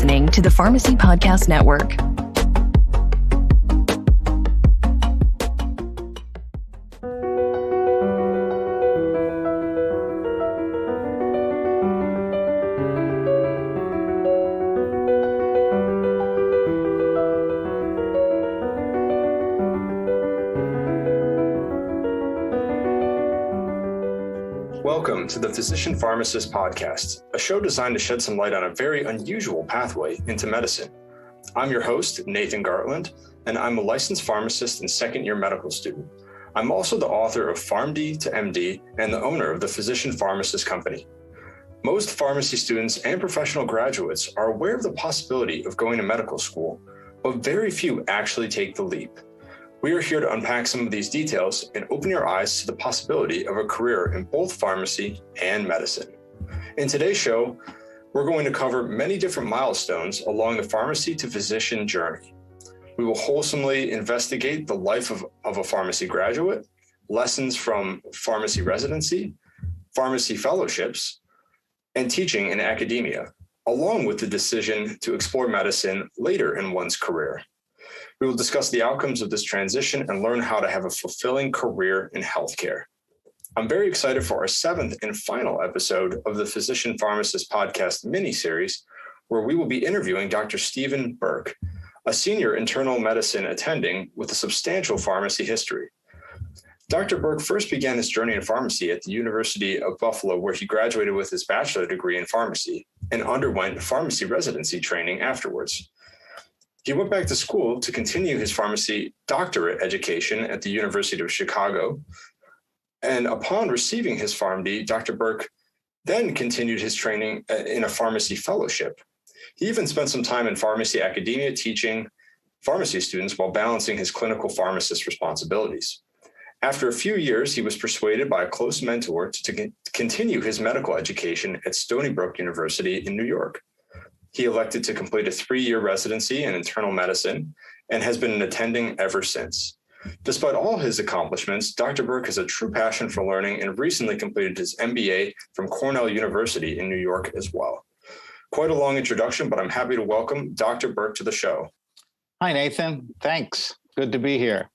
listening to the Pharmacy Podcast Network. Welcome to the Physician Pharmacist Podcast, a show designed to shed some light on a very unusual pathway into medicine. I'm your host, Nathan Gartland, and I'm a licensed pharmacist and second-year medical student. I'm also the author of PharmD to MD and the owner of the Physician Pharmacist Company. Most pharmacy students and professional graduates are aware of the possibility of going to medical school, but very few actually take the leap. We are here to unpack some of these details and open your eyes to the possibility of a career in both pharmacy and medicine. In today's show, we're going to cover many different milestones along the pharmacy to physician journey. We will wholesomely investigate the life of a pharmacy graduate, lessons from pharmacy residency, pharmacy fellowships, and teaching in academia, along with the decision to explore medicine later in one's career. We will discuss the outcomes of this transition and learn how to have a fulfilling career in healthcare. I'm very excited for our seventh and final episode of the Physician Pharmacist Podcast mini-series, where we will be interviewing Dr. Stephen Berk, a senior internal medicine attending with a substantial pharmacy history. Dr. Berk first began his journey in pharmacy at the University of Buffalo, where he graduated with his bachelor degree in pharmacy and underwent pharmacy residency training afterwards. He went back to school to continue his pharmacy doctorate education at the University of Chicago. And upon receiving his PharmD, Dr. Berk then continued his training in a pharmacy fellowship. He even spent some time in pharmacy academia teaching pharmacy students while balancing his clinical pharmacist responsibilities. After a few years, he was persuaded by a close mentor to continue his medical education at Stony Brook University in New York. He elected to complete a 3-year residency in internal medicine and has been attending ever since. Despite all his accomplishments, Dr. Berk has a true passion for learning and recently completed his MBA from Cornell University in New York as well. Quite a long introduction, but I'm happy to welcome Dr. Berk to the show. Hi, Nathan. Thanks. Good to be here.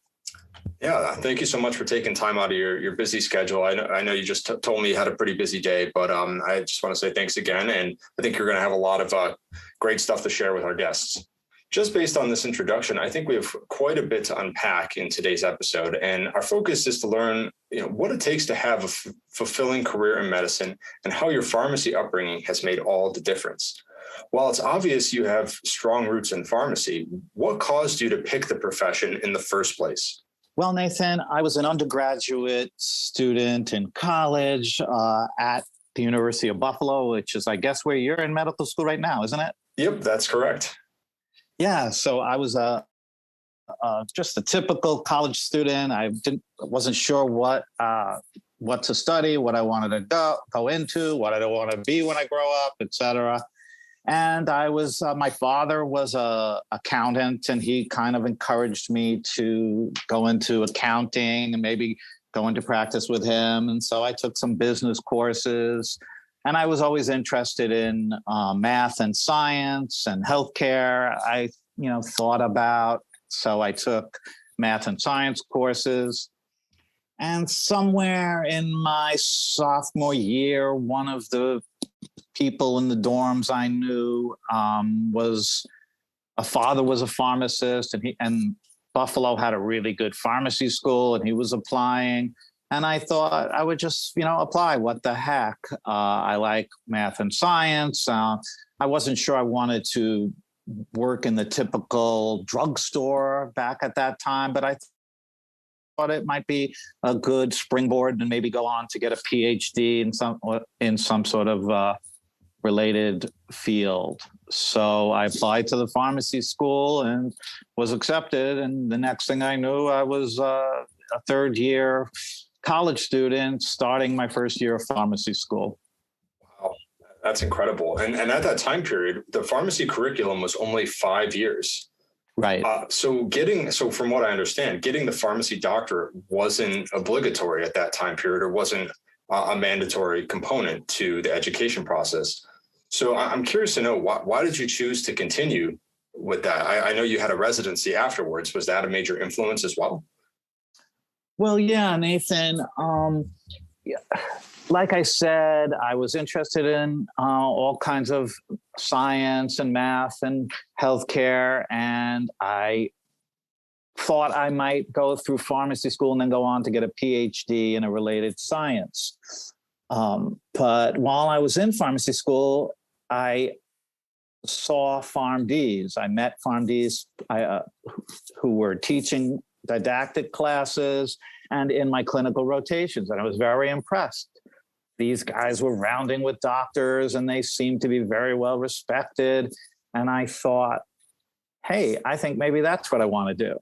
Yeah, thank you so much for taking time out of your busy schedule. I know you just told me you had a pretty busy day, but I just want to say thanks again. And I think you're going to have a lot of great stuff to share with our guests. Just based on this introduction, I think we have quite a bit to unpack in today's episode. And our focus is to learn what it takes to have a fulfilling career in medicine and how your pharmacy upbringing has made all the difference. While it's obvious you have strong roots in pharmacy, what caused you to pick the profession in the first place? Well, Nathan, I was an undergraduate student in college at the University of Buffalo, which is, I guess, where you're in medical school right now, isn't it? Yep, that's correct. Yeah, so I was just a typical college student. I wasn't sure what to study, what I wanted to go into, what I don't want to be when I grow up, etc. And I was, my father was an accountant, and he kind of encouraged me to go into accounting and maybe go into practice with him. And so I took some business courses, and I was always interested in math and science and healthcare. I, thought about, so I took math and science courses. And somewhere in my sophomore year, one of the people in the dorms I knew was a pharmacist, and Buffalo had a really good pharmacy school, and he was applying. And I thought I would just, apply. What the heck? I like math and science. I wasn't sure I wanted to work in the typical drugstore back at that time, but I thought it might be a good springboard and maybe go on to get a PhD in some sort of related field. So I applied to the pharmacy school and was accepted. And the next thing I knew, I was a third-year college student starting my first year of pharmacy school. Wow, that's incredible. And at that time period, the pharmacy curriculum was only 5 years. Right. So from what I understand, getting the pharmacy doctorate wasn't obligatory at that time period, or wasn't a mandatory component to the education process. So I'm curious to know, why did you choose to continue with that? I know you had a residency afterwards. Was that a major influence as well? Well, yeah, Nathan. Yeah, like I said, I was interested in all kinds of science and math and healthcare, and I thought I might go through pharmacy school and then go on to get a PhD in a related science. But while I was in pharmacy school, I saw PharmDs. I met PharmDs who were teaching didactic classes and in my clinical rotations, and I was very impressed. These guys were rounding with doctors and they seemed to be very well respected. And I thought, hey, I think maybe that's what I want to do.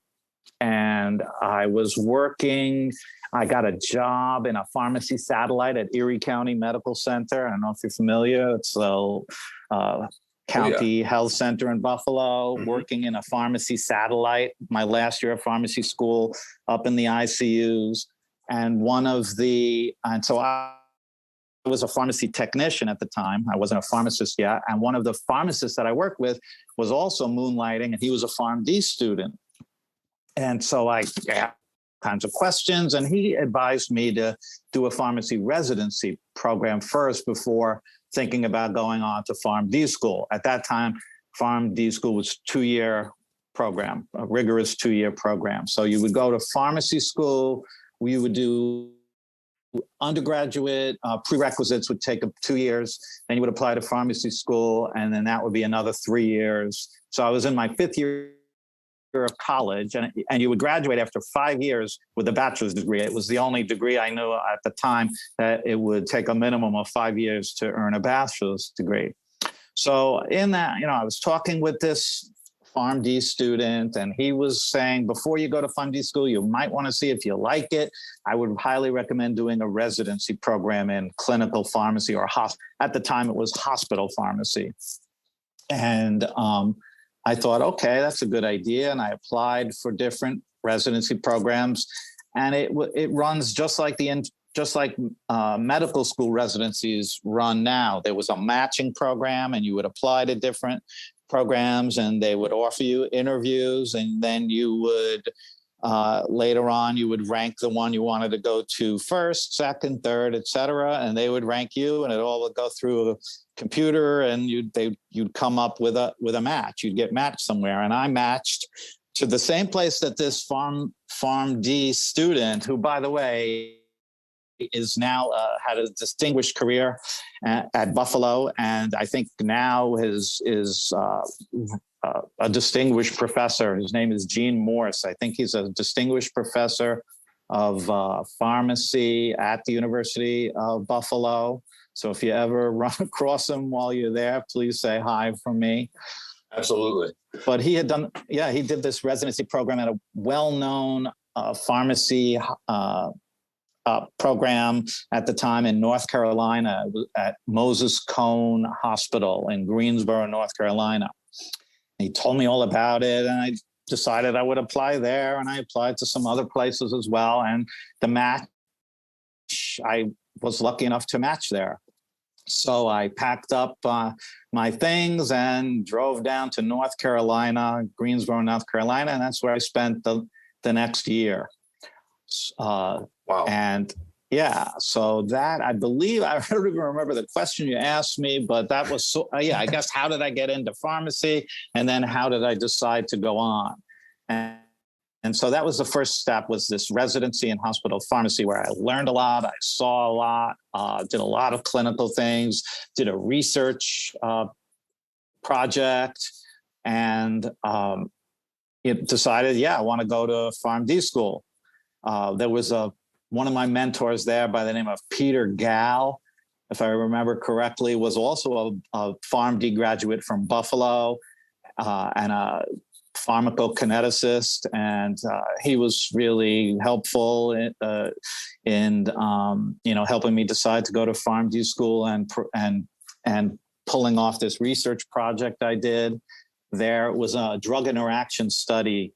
And I was working, I got a job in a pharmacy satellite at Erie County Medical Center. I don't know if you're familiar. It's a county health center in Buffalo, working in a pharmacy satellite, my last year of pharmacy school, up in the ICUs. And so I was a pharmacy technician at the time. I wasn't a pharmacist yet. And one of the pharmacists that I worked with was also moonlighting, and he was a PharmD student. And so I asked kinds of questions, and he advised me to do a pharmacy residency program first before thinking about going on to PharmD school. At that time, PharmD school was a 2-year program, a rigorous 2-year program. So you would go to pharmacy school, we would do undergraduate prerequisites would take 2 years, then you would apply to pharmacy school, and then that would be another 3 years. So I was in my 5th year of college, and you would graduate after 5 years with a bachelor's degree. It was the only degree I knew at the time that it would take a minimum of 5 years to earn a bachelor's degree. So in that, I was talking with this PharmD student, and he was saying, before you go to PharmD school, you might want to see if you like it. I would highly recommend doing a residency program in clinical pharmacy, or at the time it was hospital pharmacy. And I thought, okay, that's a good idea. And I applied for different residency programs, and it runs just like medical school residencies run now. There was a matching program, and you would apply to different programs, and they would offer you interviews, and then you would later on you would rank the one you wanted to go to first, second, third, etc., and they would rank you, and it all would go through a computer, and you'd come up with a match. You'd get matched somewhere, and I matched to the same place that this PharmD student, who, by the way, is now had a distinguished career at Buffalo, and I think now is a distinguished professor. His name is Gene Morse. I think he's a distinguished professor of pharmacy at the University of Buffalo. So if you ever run across him while you're there, please say hi from me. Absolutely. But he did this residency program at a well-known pharmacy program at the time in North Carolina at Moses Cone Hospital in Greensboro, North Carolina. He told me all about it, and I decided I would apply there, and I applied to some other places as well. And the match, I was lucky enough to match there. So I packed up my things and drove down to North Carolina, Greensboro, North Carolina, and that's where I spent the next year. Wow. And yeah, so that, I believe, I don't even remember the question you asked me, but that was, I guess, how did I get into pharmacy? And then how did I decide to go on? And so that was the first step, was this residency in hospital pharmacy, where I learned a lot, I saw a lot, did a lot of clinical things, did a research project, and decided, I want to go to PharmD school. There was one of my mentors there by the name of Peter Gall, if I remember correctly, was also a PharmD graduate from Buffalo, and a pharmacokineticist, and he was really helpful in helping me decide to go to PharmD school and pulling off this research project I did. There was a drug interaction study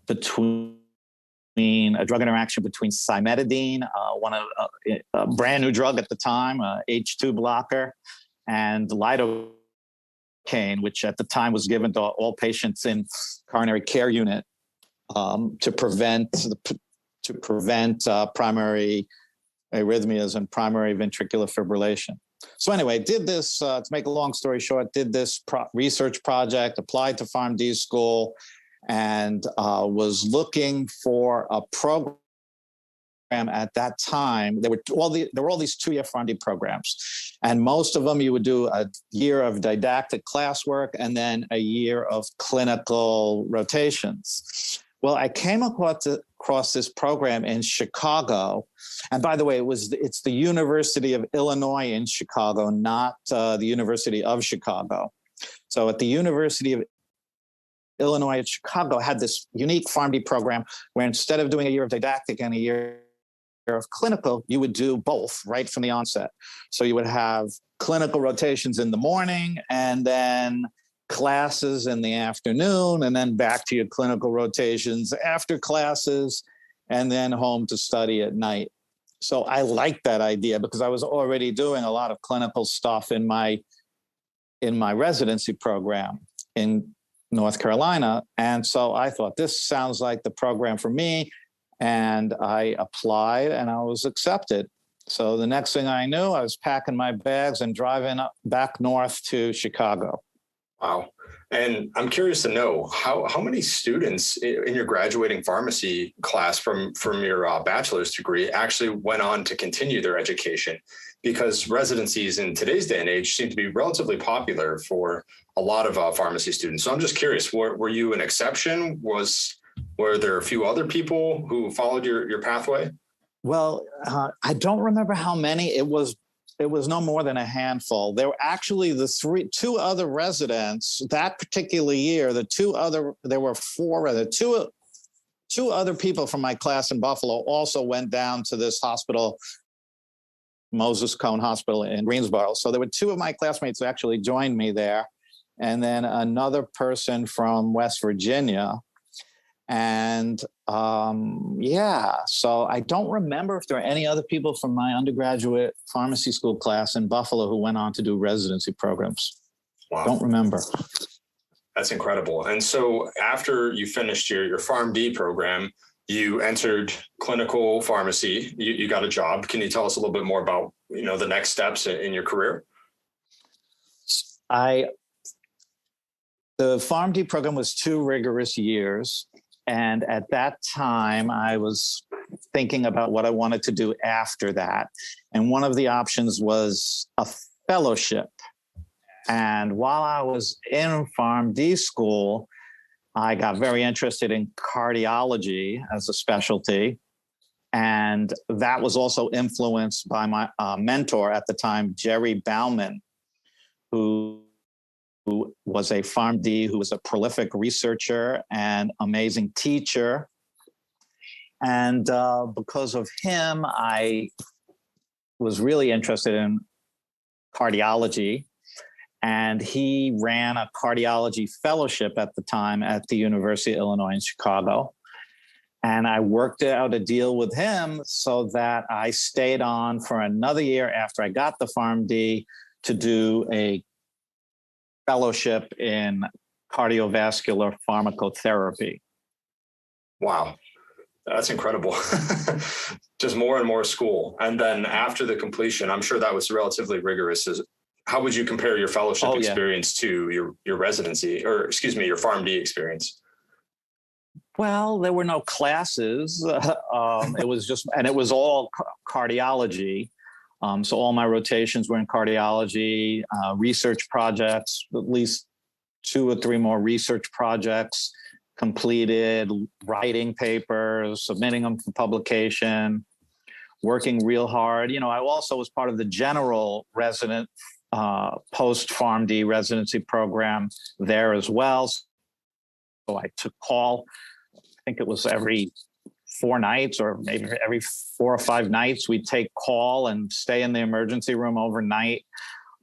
between cimetidine, a brand new drug at the time, H2 blocker, and lidocaine, which at the time was given to all patients in coronary care unit to prevent primary arrhythmias and primary ventricular fibrillation. So anyway, did this, to make a long story short, did this research project, applied to PharmD school, and was looking for a program at that time. There were all these 2-year PharmD programs, and most of them you would do a year of didactic classwork and then a year of clinical rotations. Well, I came across this program in Chicago, and by the way, it's the University of Illinois in Chicago, not the University of Chicago. So at the University of Illinois at Chicago had this unique PharmD program where instead of doing a year of didactic and a year of clinical, you would do both right from the onset. So you would have clinical rotations in the morning and then classes in the afternoon, and then back to your clinical rotations after classes, and then home to study at night. So I liked that idea because I was already doing a lot of clinical stuff in my residency program in North Carolina. And so I thought, this sounds like the program for me. And I applied and I was accepted. So the next thing I knew, I was packing my bags and driving back north to Chicago. Wow. And I'm curious to know how many students in your graduating pharmacy class from your bachelor's degree actually went on to continue their education, because residencies in today's day and age seem to be relatively popular for a lot of pharmacy students. So I'm just curious, were you an exception? Were there a few other people who followed your pathway? Well, I don't remember how many. It was no more than a handful. There were actually two other residents that particular year. Two other people from my class in Buffalo also went down to this hospital, Moses Cone Hospital in Greensboro. So there were two of my classmates who actually joined me there, and then another person from West Virginia. And so I don't remember if there are any other people from my undergraduate pharmacy school class in Buffalo who went on to do residency programs. Wow. Don't remember. That's incredible. And so after you finished your PharmD program, you entered clinical pharmacy, you got a job. Can you tell us a little bit more about, the next steps in your career? The PharmD program was 2 rigorous years. And at that time, I was thinking about what I wanted to do after that. And one of the options was a fellowship. And while I was in PharmD school, I got very interested in cardiology as a specialty. And that was also influenced by my mentor at the time, Jerry Bauman, who was a PharmD, who was a prolific researcher and amazing teacher. And because of him, I was really interested in cardiology. And he ran a cardiology fellowship at the time at the University of Illinois in Chicago. And I worked out a deal with him so that I stayed on for another year after I got the PharmD to do a fellowship in cardiovascular pharmacotherapy. Wow, that's incredible. Just more and more school. And then after the completion, I'm sure that was relatively rigorous. How would you compare your fellowship experience to your residency, or your PharmD experience? Well, there were no classes. It was all cardiology. So all my rotations were in cardiology, research projects, at least 2 or 3 more research projects completed, writing papers, submitting them for publication, working real hard. I also was part of the general resident post-PharmD residency program there as well. So I took call, I think it was every 4 nights or maybe every 4 or 5 nights, we'd take call and stay in the emergency room overnight,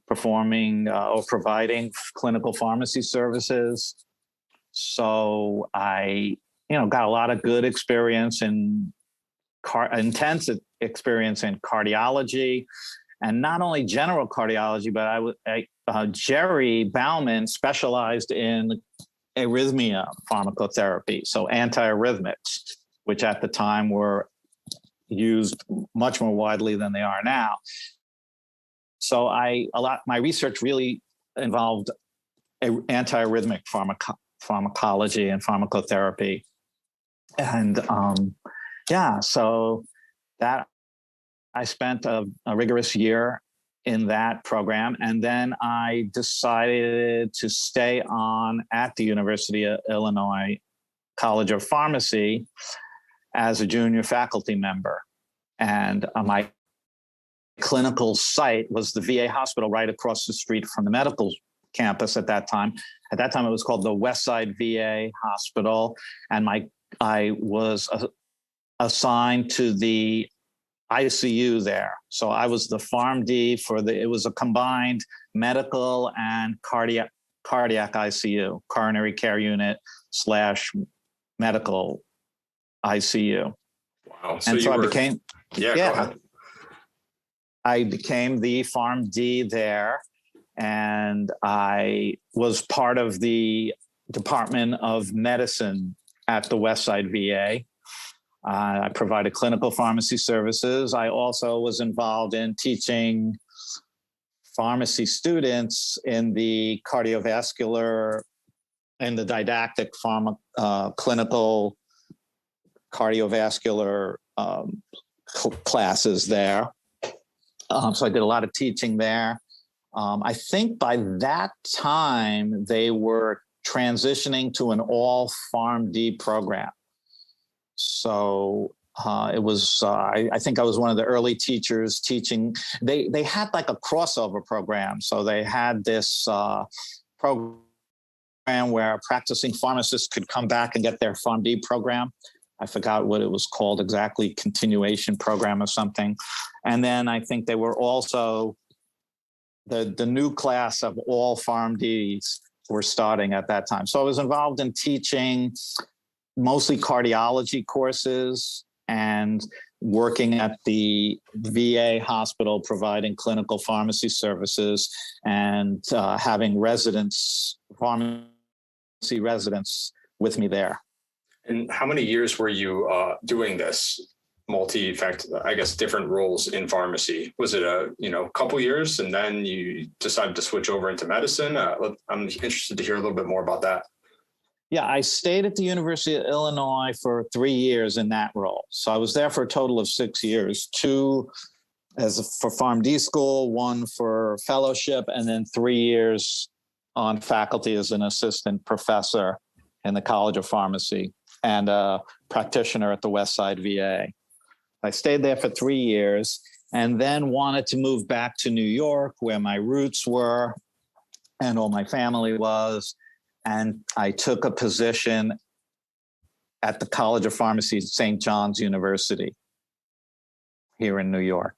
performing or providing clinical pharmacy services. So I, got a lot of good experience in intensive experience in cardiology. and not only general cardiology, but Jerry Bauman specialized in arrhythmia pharmacotherapy, so antiarrhythmics, which at the time were used much more widely than they are now. So my research really involved antiarrhythmic pharmacology and pharmacotherapy. And so that I spent a rigorous year in that program. And then I decided to stay on at the University of Illinois College of Pharmacy as a junior faculty member. And my clinical site was the VA hospital right across the street from the medical campus at that time. At that time, it was called the Westside VA Hospital. And I was assigned to the ICU there. So I was the PharmD it was a combined medical and cardiac ICU, coronary care unit / medical ICU. Wow. Go ahead. I became the PharmD there, and I was part of the Department of Medicine at the Westside VA. I provided clinical pharmacy services. I also was involved in teaching pharmacy students in the cardiovascular and the didactic clinical cardiovascular classes there. So I did a lot of teaching there. I think by that time, they were transitioning to an all PharmD program. So it was, I think I was one of the early teachers teaching. They had like a crossover program. So they had this program where practicing pharmacists could come back and get their PharmD program. I forgot what it was called exactly, continuation program or something. And then I think they were also, the new class of all PharmDs were starting at that time. So I was involved in teaching mostly cardiology courses and working at the VA hospital, providing clinical pharmacy services and having pharmacy residents with me there. And how many years were you doing this different roles in pharmacy? Was it a couple years and then you decided to switch over into medicine? I'm interested to hear a little bit more about that. Yeah, I stayed at the University of Illinois for 3 years in that role. So I was there for a total of 6 years, 2 for PharmD school, 1 for fellowship, and then 3 years on faculty as an assistant professor in the College of Pharmacy and a practitioner at the Westside VA. I stayed there for 3 years and then wanted to move back to New York, where my roots were and all my family was. And I took a position at the College of Pharmacy at St. John's University here in New York.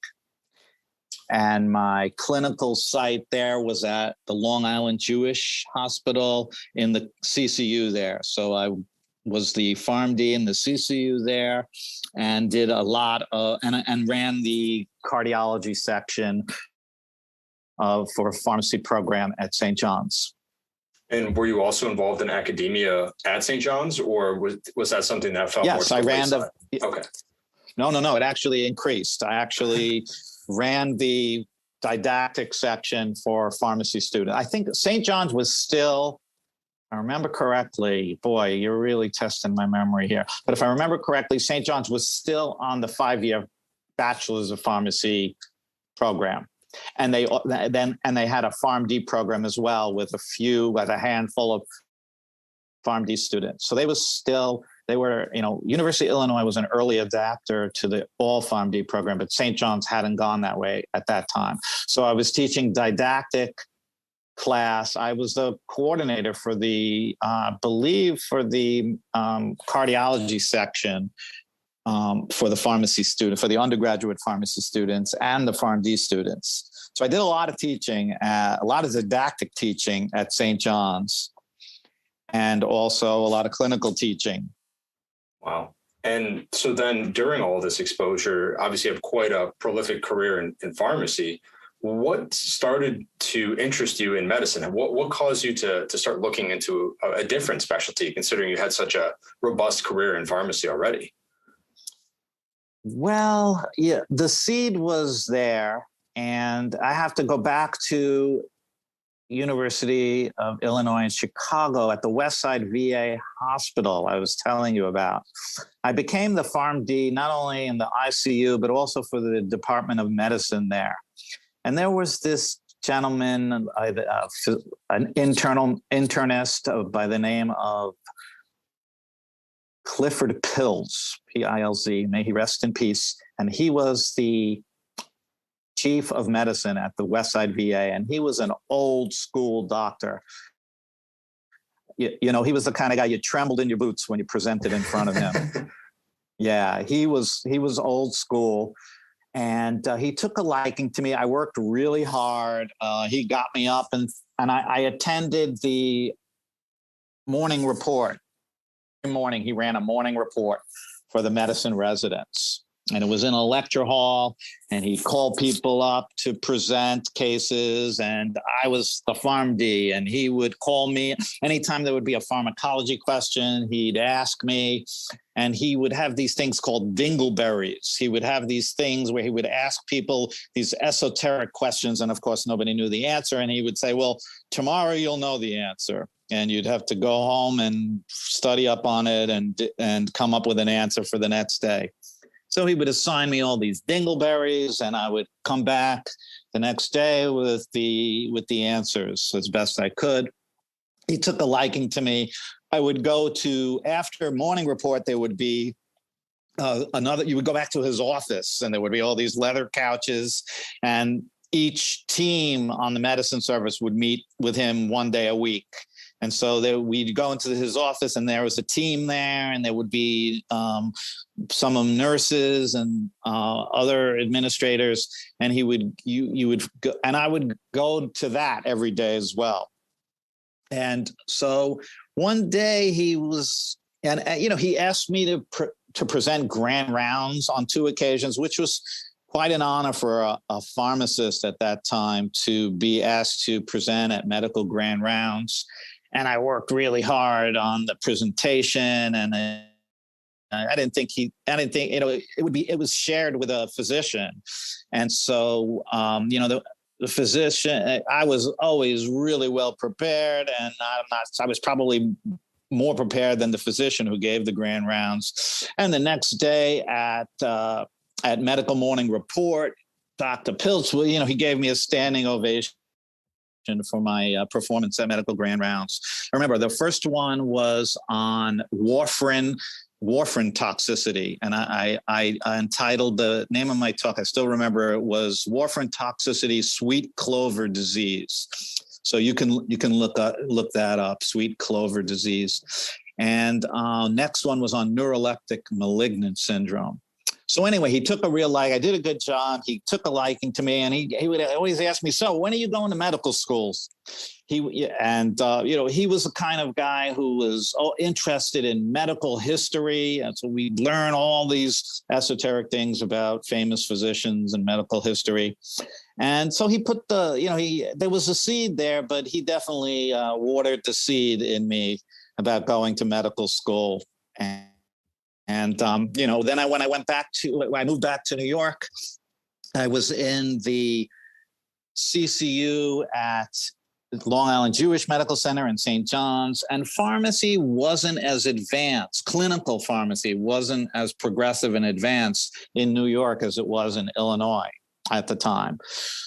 And my clinical site there was at the Long Island Jewish Hospital in the CCU there. So I was the PharmD in the CCU there and did a lot of, and ran the cardiology section for a pharmacy program at St. John's. And were you also involved in academia at St. John's, or was that something that felt more? Yes, I ran Okay. No, it actually increased. I actually ran the didactic section for pharmacy students. I think St. John's was still, I remember correctly, boy, you're really testing my memory here. But if I remember correctly, St. John's was still on the 5-year Bachelor's of Pharmacy program. And they had a PharmD program as well with a handful of PharmD students. So University of Illinois was an early adapter to the all PharmD program, but St. John's hadn't gone that way at that time. So I was teaching didactic class. I was the coordinator for the cardiology section for the pharmacy student, for the undergraduate pharmacy students and the PharmD students. So I did a lot of teaching, a lot of didactic teaching at St. John's, and also a lot of clinical teaching. Wow. And so then during all this exposure, obviously you have quite a prolific career in pharmacy. What started to interest you in medicine? And what caused you to start looking into a different specialty, considering you had such a robust career in pharmacy already? Well, yeah, the seed was there, and I have to go back to University of Illinois in Chicago at the Westside VA hospital I was telling you about. I became the PharmD not only in the ICU, but also for the Department of Medicine there. And there was this gentleman, an internist by the name of Clifford Pills, P-I-L-Z, may he rest in peace. And he was the chief of medicine at the Westside VA, and he was an old school doctor. You know, he was the kind of guy you trembled in your boots when you presented in front of him. Yeah, he was old school. And he took a liking to me. I worked really hard. He got me up, and I attended the morning report. Every morning, he ran a morning report for the medicine residents. And it was in a lecture hall, and he called people up to present cases. And I was the PharmD, and he would call me anytime there would be a pharmacology question. He'd ask me, and he would have these things called dingleberries. He would have these things where he would ask people these esoteric questions, and of course, nobody knew the answer. And he would say, well, tomorrow you'll know the answer. And you'd have to go home and study up on it and come up with an answer for the next day. So he would assign me all these dingleberries, and I would come back the next day with the answers as best I could. He took a liking to me. I would go to, after morning report, there would be you would go back to his office, and there would be all these leather couches, and each team on the medicine service would meet with him one day a week. And so we'd go into his office, and there was a team there, and there would be some of them nurses and other administrators, and you would go, and I would go to that every day as well. And so one day he asked me to present grand rounds on 2 occasions, which was quite an honor for a pharmacist at that time to be asked to present at medical grand rounds. And I worked really hard on the presentation, and I didn't think it was shared with a physician. And so, the physician, I was always really well prepared, and I was probably more prepared than the physician who gave the grand rounds. And the next day at medical morning report, Dr. Piltz, he gave me a standing ovation for my performance at medical grand rounds. I remember the first one was on warfarin toxicity, and I entitled the name of my talk, I still remember, it was Warfarin Toxicity, Sweet Clover Disease. So you can look that up, sweet clover disease. And next one was on neuroleptic malignant syndrome. So anyway, he took a real like. I did a good job. He took a liking to me, and he would always ask me, "So when are you going to medical schools?" He was the kind of guy who was interested in medical history, and so we learn all these esoteric things about famous physicians and medical history. And so he put there was a seed there, but he definitely watered the seed in me about going to medical school. And then when I moved back to New York, I was in the CCU at Long Island Jewish Medical Center in St. John's, and pharmacy wasn't as advanced. Clinical pharmacy wasn't as progressive and advanced in New York as it was in Illinois at the time.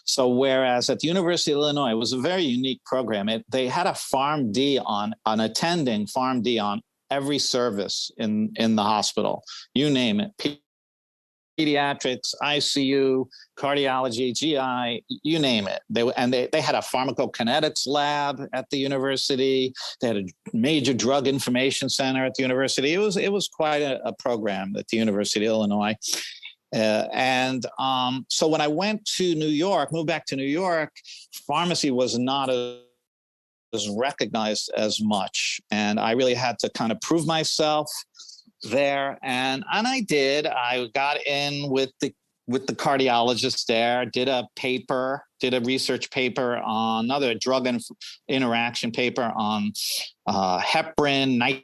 So whereas at the University of Illinois, it was a very unique program. They had a PharmD on attending PharmD on every service in the hospital, you name it, pediatrics, ICU, cardiology, GI, you name it. They had a pharmacokinetics lab at the university. They had a major drug information center at the university. It was quite a program at the University of Illinois. So when I moved back to New York, pharmacy was not was recognized as much. And I really had to kind of prove myself. there, and I did. I got in with the cardiologist there. Did a research paper on another drug interaction paper on heparin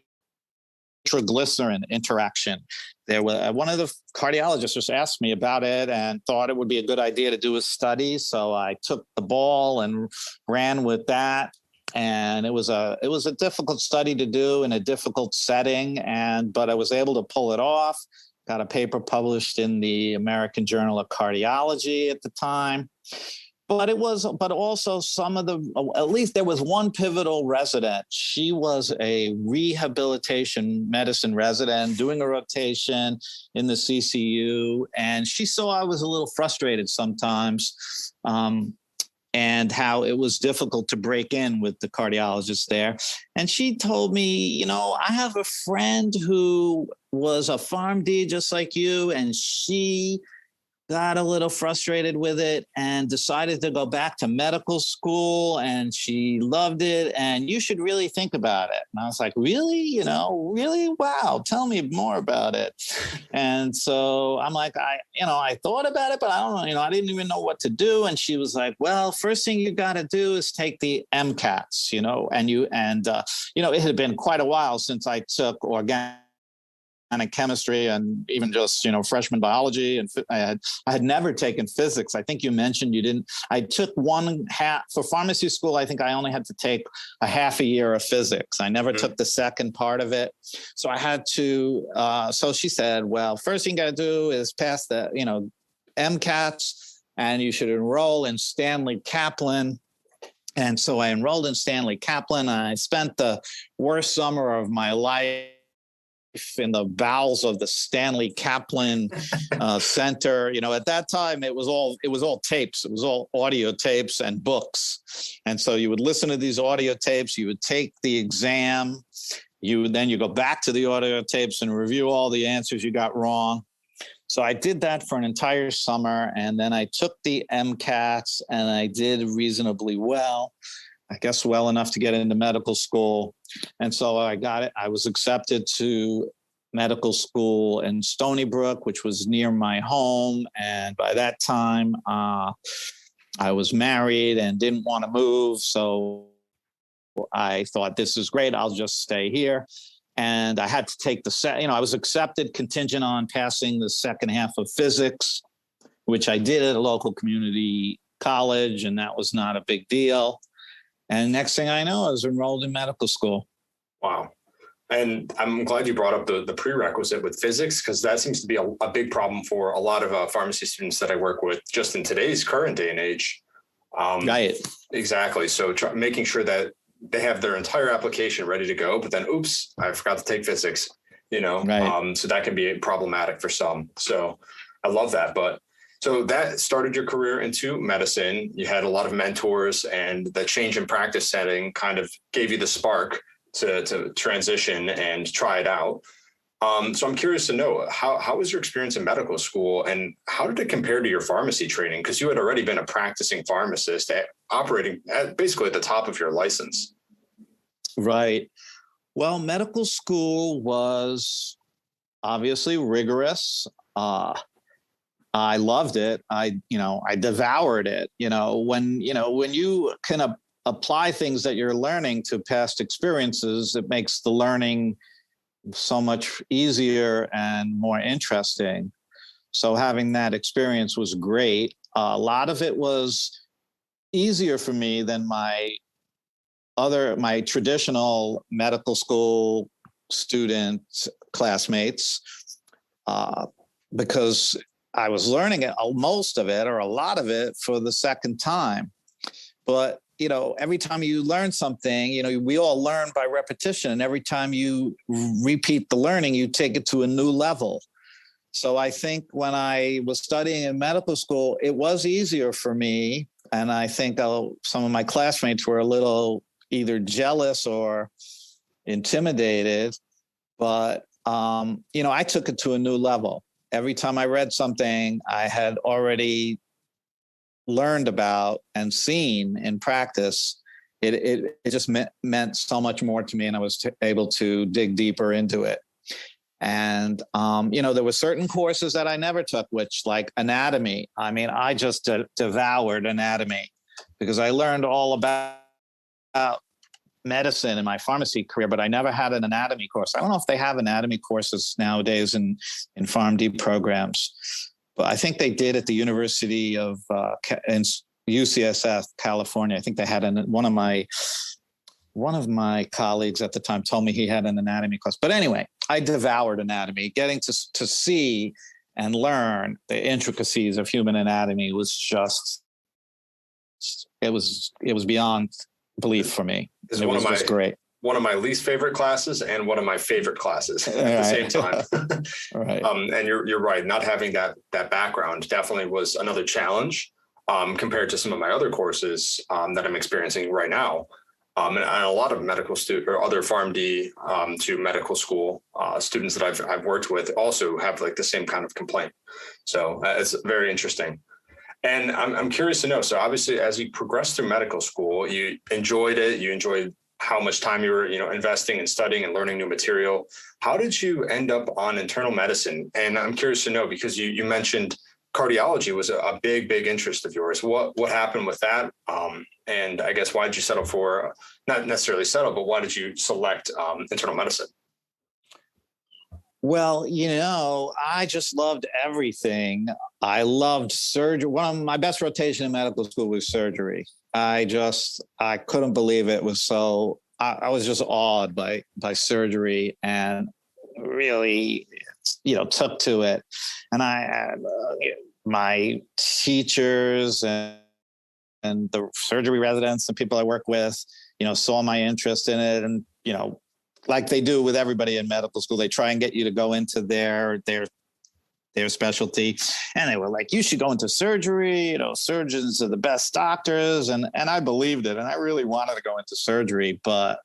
nitroglycerin interaction. There was one of the cardiologists just asked me about it and thought it would be a good idea to do a study. So I took the ball and ran with that. And it was a difficult study to do in a difficult setting, but I was able to pull it off. Got a paper published in the American Journal of Cardiology at the time. But also at least there was one pivotal resident. She was a rehabilitation medicine resident doing a rotation in the CCU. And she saw I was a little frustrated sometimes. And how it was difficult to break in with the cardiologist there. And she told me, I have a friend who was a PharmD just like you, and she got a little frustrated with it and decided to go back to medical school, and she loved it, and you should really think about it. And I was like, really? Really? Wow. Tell me more about it. And so I'm like, I thought about it, but I don't know, I didn't even know what to do. And she was like, well, first thing you got to do is take the MCATs, and it had been quite a while since I took organic chemistry and even just freshman biology, and I had never taken physics. I think you mentioned you didn't. I took one half for pharmacy school. I think I only had to take a half a year of physics. I never took the second part of it, so I had to. So she said, well, first thing you got to do is pass the MCATs, and you should enroll in Stanley Kaplan. And so I enrolled in Stanley Kaplan. I spent the worst summer of my life in the bowels of the Stanley Kaplan Center. At that time, it was all tapes. It was all audio tapes and books. And so you would listen to these audio tapes. You would take the exam. You go back to the audio tapes and review all the answers you got wrong. So I did that for an entire summer. And then I took the MCATs and I did reasonably well. I guess well enough to get into medical school. And so I got it. I was accepted to medical school in Stony Brook, which was near my home. And by that time, I was married and didn't want to move. So I thought, this is great. I'll just stay here. And I had to take I was accepted contingent on passing the second half of physics, which I did at a local community college. And that was not a big deal. And next thing I know, I was enrolled in medical school. Wow. And I'm glad you brought up the prerequisite with physics, because that seems to be a big problem for a lot of pharmacy students that I work with just in today's current day and age. Right. Exactly. So making sure that they have their entire application ready to go, but then, oops, I forgot to take physics, Right. So that can be problematic for some. So I love that. But so that started your career into medicine. You had a lot of mentors, and the change in practice setting kind of gave you the spark to transition and try it out. So I'm curious to know, how was your experience in medical school, and how did it compare to your pharmacy training? Because you had already been a practicing pharmacist operating basically at the top of your license. Right. Well, medical school was obviously rigorous. I loved it. I devoured it. When you can apply things that you're learning to past experiences, it makes the learning so much easier and more interesting. So having that experience was great. A lot of it was easier for me than my traditional medical school student classmates, because I was learning most of it or a lot of it for the second time. But, every time you learn something, we all learn by repetition. And every time you repeat the learning, you take it to a new level. So I think when I was studying in medical school, it was easier for me. And I think some of my classmates were a little either jealous or intimidated. But, I took it to a new level. Every time I read something I had already learned about and seen in practice, it just meant so much more to me, and I was able to dig deeper into it. And, there were certain courses that I never took, which like anatomy. I mean, I just devoured anatomy because I learned all about medicine in my pharmacy career, but I never had an anatomy course. I don't know if they have anatomy courses nowadays in PharmD programs, but I think they did at the University of in UCSF, California. I think they had one of my colleagues at the time told me he had an anatomy course. But anyway, I devoured anatomy. Getting to see and learn the intricacies of human anatomy was just, it was beyond belief for me. It was just great. One of my least favorite classes and one of my favorite classes at the same time. Right. And you're right. Not having that background definitely was another challenge compared to some of my other courses that I'm experiencing right now. And a lot of medical students or other PharmD to medical school students that I've worked with also have like the same kind of complaint. So it's very interesting. And I'm curious to know, so obviously as you progressed through medical school, you enjoyed it, you enjoyed how much time you were, investing in studying and learning new material. How did you end up on internal medicine? And I'm curious to know, because you mentioned cardiology was a big interest of yours. What happened with that? And I guess why did you settle for, not necessarily settle, but why did you select internal medicine? Well, I just loved everything. I loved surgery. One of my best rotation in medical school was surgery. I couldn't believe it was so, I was just awed by surgery and really, took to it. And my teachers and the surgery residents and people I work with, saw my interest in it. And, like they do with everybody in medical school, they try and get you to go into their specialty. And they were like, you should go into surgery. Surgeons are the best doctors. And I believed it. And I really wanted to go into surgery. But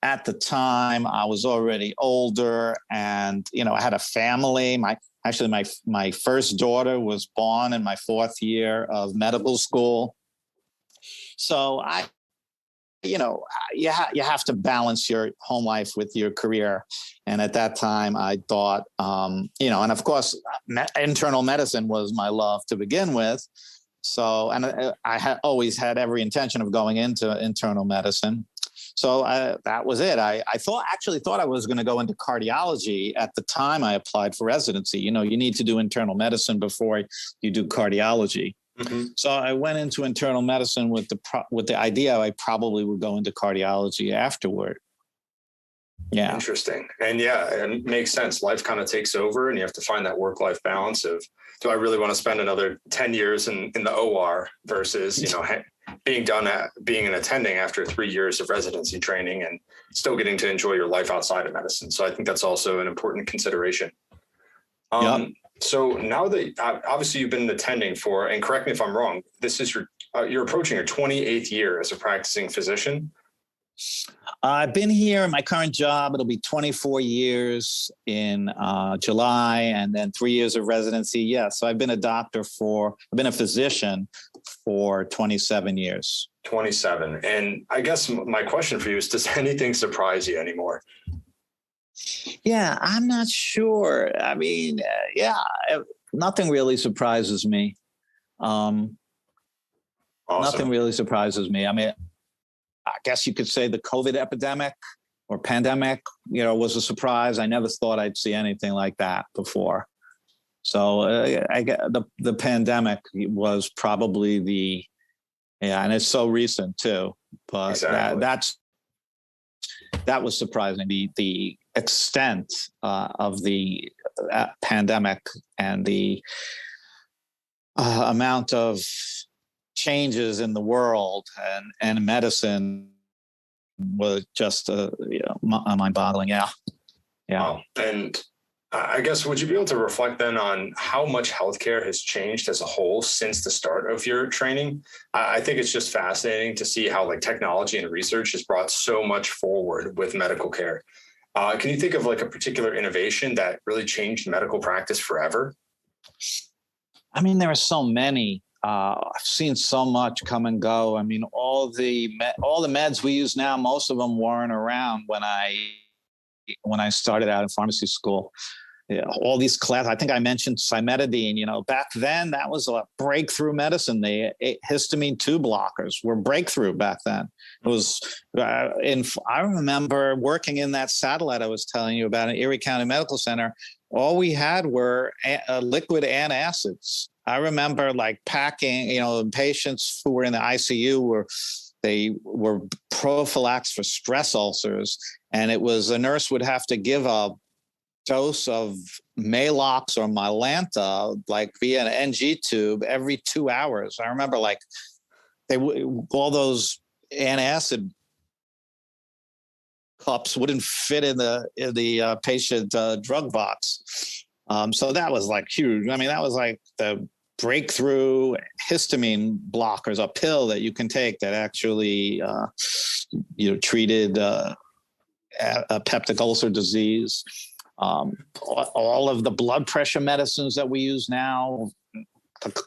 at the time, I was already older and, I had a family. My first daughter was born in my 4th year of medical school. So you have to balance your home life with your career. And at that time I thought, and of course, internal medicine was my love to begin with. So, and I had always had every intention of going into internal medicine. So that was it. I actually thought I was going to go into cardiology at the time I applied for residency. You need to do internal medicine before you do cardiology. Mm-hmm. So I went into internal medicine with the idea I probably would go into cardiology afterward. Yeah. Interesting. And yeah, it makes sense. Life kind of takes over and you have to find that work-life balance of, do I really want to spend another 10 years in the OR versus, being an attending after 3 years of residency training and still getting to enjoy your life outside of medicine. So I think that's also an important consideration. Yep. So now that obviously you've been attending for, and correct me if I'm wrong, this is you're approaching your 28th year as a practicing physician. I've been here in my current job. It'll be 24 years in July, and then 3 years of residency. Yeah, so I've been a physician for 27 years. 27. And I guess my question for you is, does anything surprise you anymore? Yeah, I'm not sure. I mean, nothing really surprises me. Awesome. Nothing really surprises me. I mean, I guess you could say the COVID epidemic or pandemic, was a surprise. I never thought I'd see anything like that before. So the pandemic was probably and it's so recent too. But exactly. that was surprising. The extent of the pandemic and the amount of changes in the world and medicine was just mind-boggling. Yeah. Wow. And I guess, would you be able to reflect then on how much healthcare has changed as a whole since the start of your training? I think it's just fascinating to see how technology and research has brought so much forward with medical care. Can you think of a particular innovation that really changed medical practice forever? I mean, there are so many. I've seen so much come and go. I mean, all the meds we use now, most of them weren't around when I when I started out in pharmacy school. Yeah, all these classes, I think I mentioned cimetidine, back then that was a breakthrough medicine. The histamine 2 blockers were breakthrough back then. It was, I remember working in that satellite I was telling you about in Erie County Medical Center. All we had were liquid antacids. I remember like packing, patients who were in the ICU they were prophylaxed for stress ulcers. And it was a nurse would have to give a dose of Maalox or Mylanta, like via an NG tube every 2 hours. I remember like all those antacid cups wouldn't fit in the patient drug box. So that was like huge. I mean, that was like the breakthrough histamine blockers, a pill that you can take that actually, treated a peptic ulcer disease. All of the blood pressure medicines that we use now,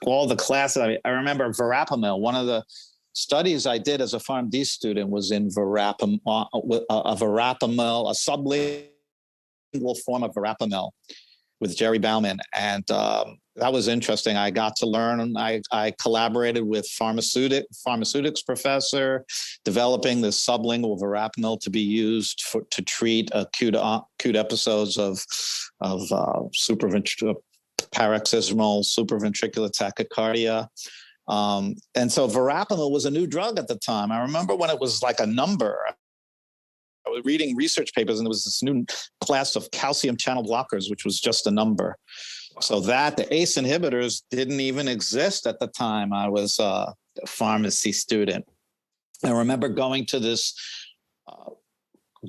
all the classes. I remember verapamil. One of the studies I did as a PharmD student was in verapamil, a sublingual form of verapamil with Jerry Bauman. And that was interesting. I got to learn. I collaborated with pharmaceutics professor, developing this sublingual verapamil to be used to treat acute episodes of paroxysmal supraventricular tachycardia. And so verapamil was a new drug at the time. I remember when it was like a number. I was reading research papers, and there was this new class of calcium channel blockers, which was just a number. So the ACE inhibitors didn't even exist at the time I was a pharmacy student. I remember going to this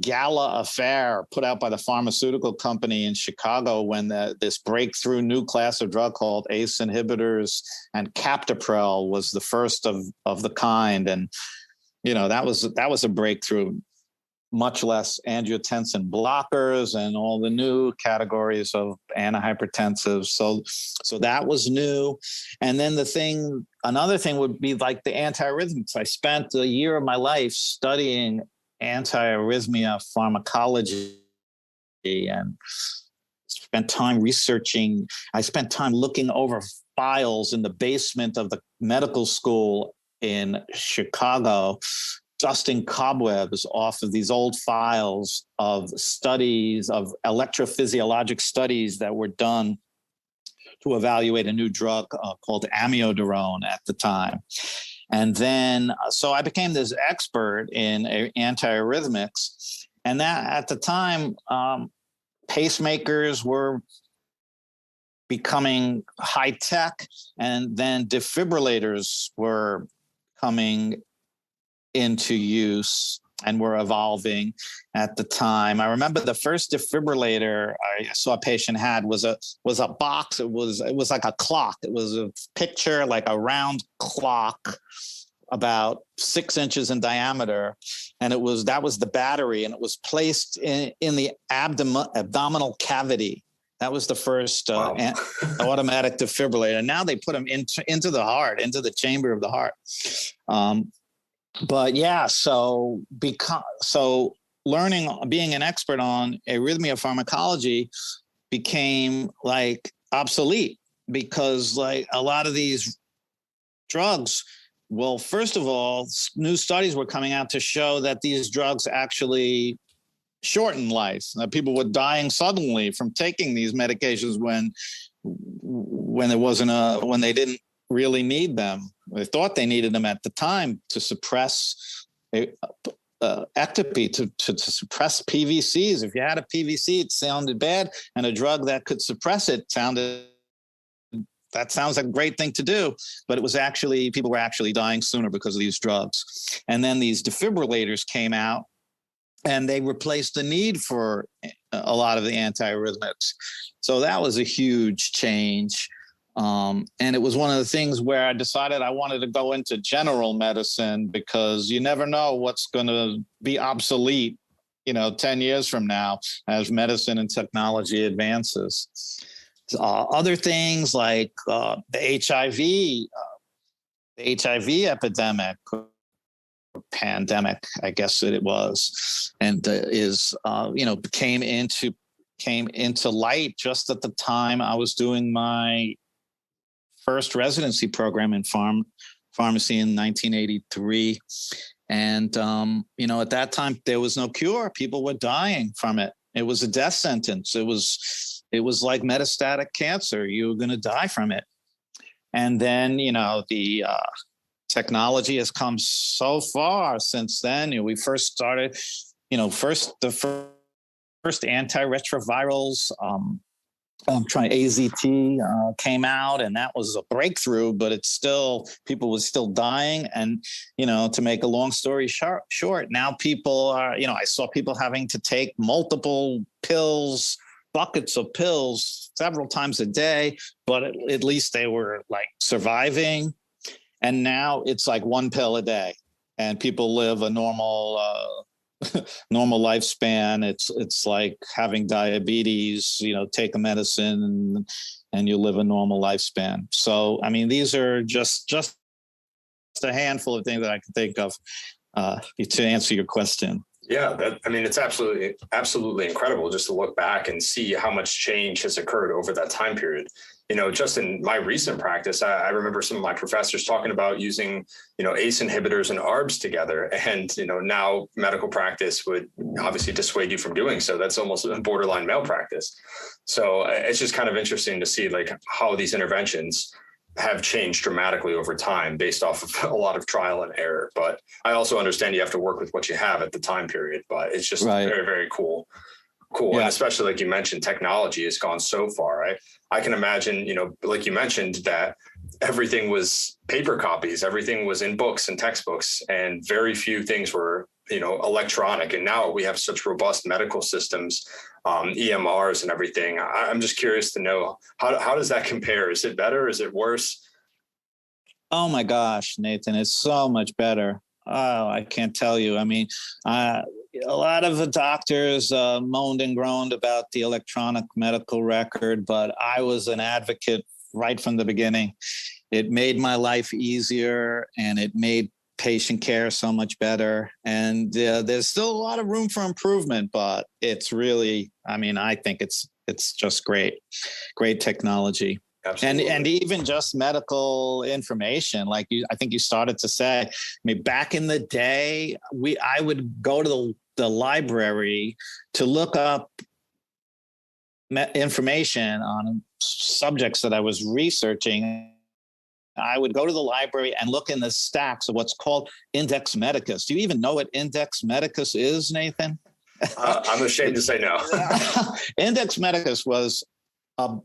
gala affair put out by the pharmaceutical company in Chicago when this breakthrough new class of drug called ACE inhibitors, and captopril was the first of the kind. And, that was a breakthrough. Much less angiotensin blockers and all the new categories of antihypertensives. So that was new. And then another thing would be like the antiarrhythmics. I spent a year of my life studying antiarrhythmia pharmacology and spent time researching. I spent time looking over files in the basement of the medical school in Chicago, dusting cobwebs off of these old files of studies, of electrophysiologic studies that were done to evaluate a new drug called amiodarone at the time. And then, so I became this expert in antiarrhythmics. And that at the time, pacemakers were becoming high tech, and then defibrillators were coming into use and were evolving at the time. I remember the first defibrillator I saw a patient had was a box. It was like a clock. It was a picture, like a round clock about 6 inches in diameter. And that was the battery, and it was placed in the abdominal cavity. That was the first automatic defibrillator. Now they put them into the heart, into the chamber of the heart. But yeah, so learning, being an expert on arrhythmia pharmacology became like obsolete, because like a lot of these drugs, well, first of all, new studies were coming out to show that these drugs actually shorten life. People were dying suddenly from taking these medications when they didn't really need them. They thought they needed them at the time to suppress ectopy, to suppress PVCs. If you had a PVC, it sounded bad, and a drug that could suppress it sounds like a great thing to do. But it was actually, people were actually dying sooner because of these drugs. And then these defibrillators came out, and they replaced the need for a lot of the antiarrhythmics. So that was a huge change. And it was one of the things where I decided I wanted to go into general medicine, because you never know what's going to be obsolete, 10 years from now as medicine and technology advances. Other things like the HIV epidemic pandemic, I guess it was, and came into light just at the time I was doing my first residency program in pharmacy in 1983. And, at that time, there was no cure. People were dying from it. It was a death sentence. It was like metastatic cancer. You were going to die from it. And then, the technology has come so far since then. We first started, the first antiretrovirals, AZT came out, and that was a breakthrough, but people were still dying. And, to make a long story short, now people are, I saw people having to take multiple pills, buckets of pills several times a day, but at least they were like surviving. And now it's like one pill a day, and people live a normal lifespan. It's like having diabetes, take a medicine and you live a normal lifespan. So, I mean, these are just a handful of things that I can think of to answer your question. Yeah, it's absolutely incredible just to look back and see how much change has occurred over that time period. Just in my recent practice, I remember some of my professors talking about using, ACE inhibitors and ARBs together. And, now medical practice would obviously dissuade you from doing so. That's almost a borderline malpractice. So it's just kind of interesting to see like how these interventions have changed dramatically over time based off of a lot of trial and error. But I also understand you have to work with what you have at the time period, but it's just very, very cool. Yeah. And especially like you mentioned, technology has gone so far, right? I can imagine, like you mentioned, that everything was paper copies, everything was in books and textbooks, and very few things were, electronic. And now we have such robust medical systems, EMRs and everything. I'm just curious to know, how does that compare? Is it better? Is it worse? Oh my gosh, Nathan, it's so much better. Oh, I can't tell you. I mean, a lot of the doctors moaned and groaned about the electronic medical record, but I was an advocate right from the beginning. It made my life easier, and it made patient care so much better. And there's still a lot of room for improvement, but it's really, I think it's just great technology. Absolutely. And even just medical information, like I think you started to say, back in the day, I would go to the library to look up information on subjects that I was researching. I would go to the library and look in the stacks of what's called Index Medicus. Do you even know what Index Medicus is, Nathan? I'm ashamed to say no. Index Medicus was an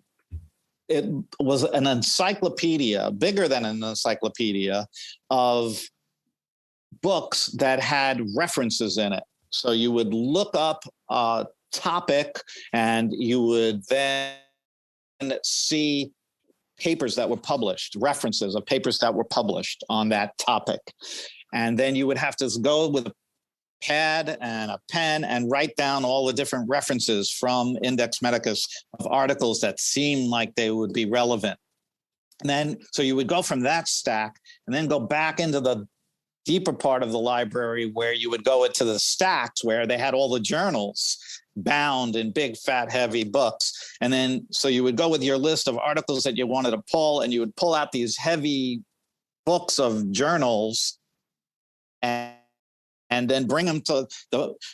encyclopedia, bigger than an encyclopedia, of books that had references in it. So you would look up a topic, and you would then see papers that were published, references of papers that were published on that topic. And then you would have to go with a pad and a pen and write down all the different references from Index Medicus of articles that seemed like they would be relevant. And then, so you would go from that stack and then go back into the deeper part of the library, where you would go into the stacks where they had all the journals bound in big, fat, heavy books. And then, so you would go with your list of articles that you wanted to pull, and you would pull out these heavy books of journals and then bring them to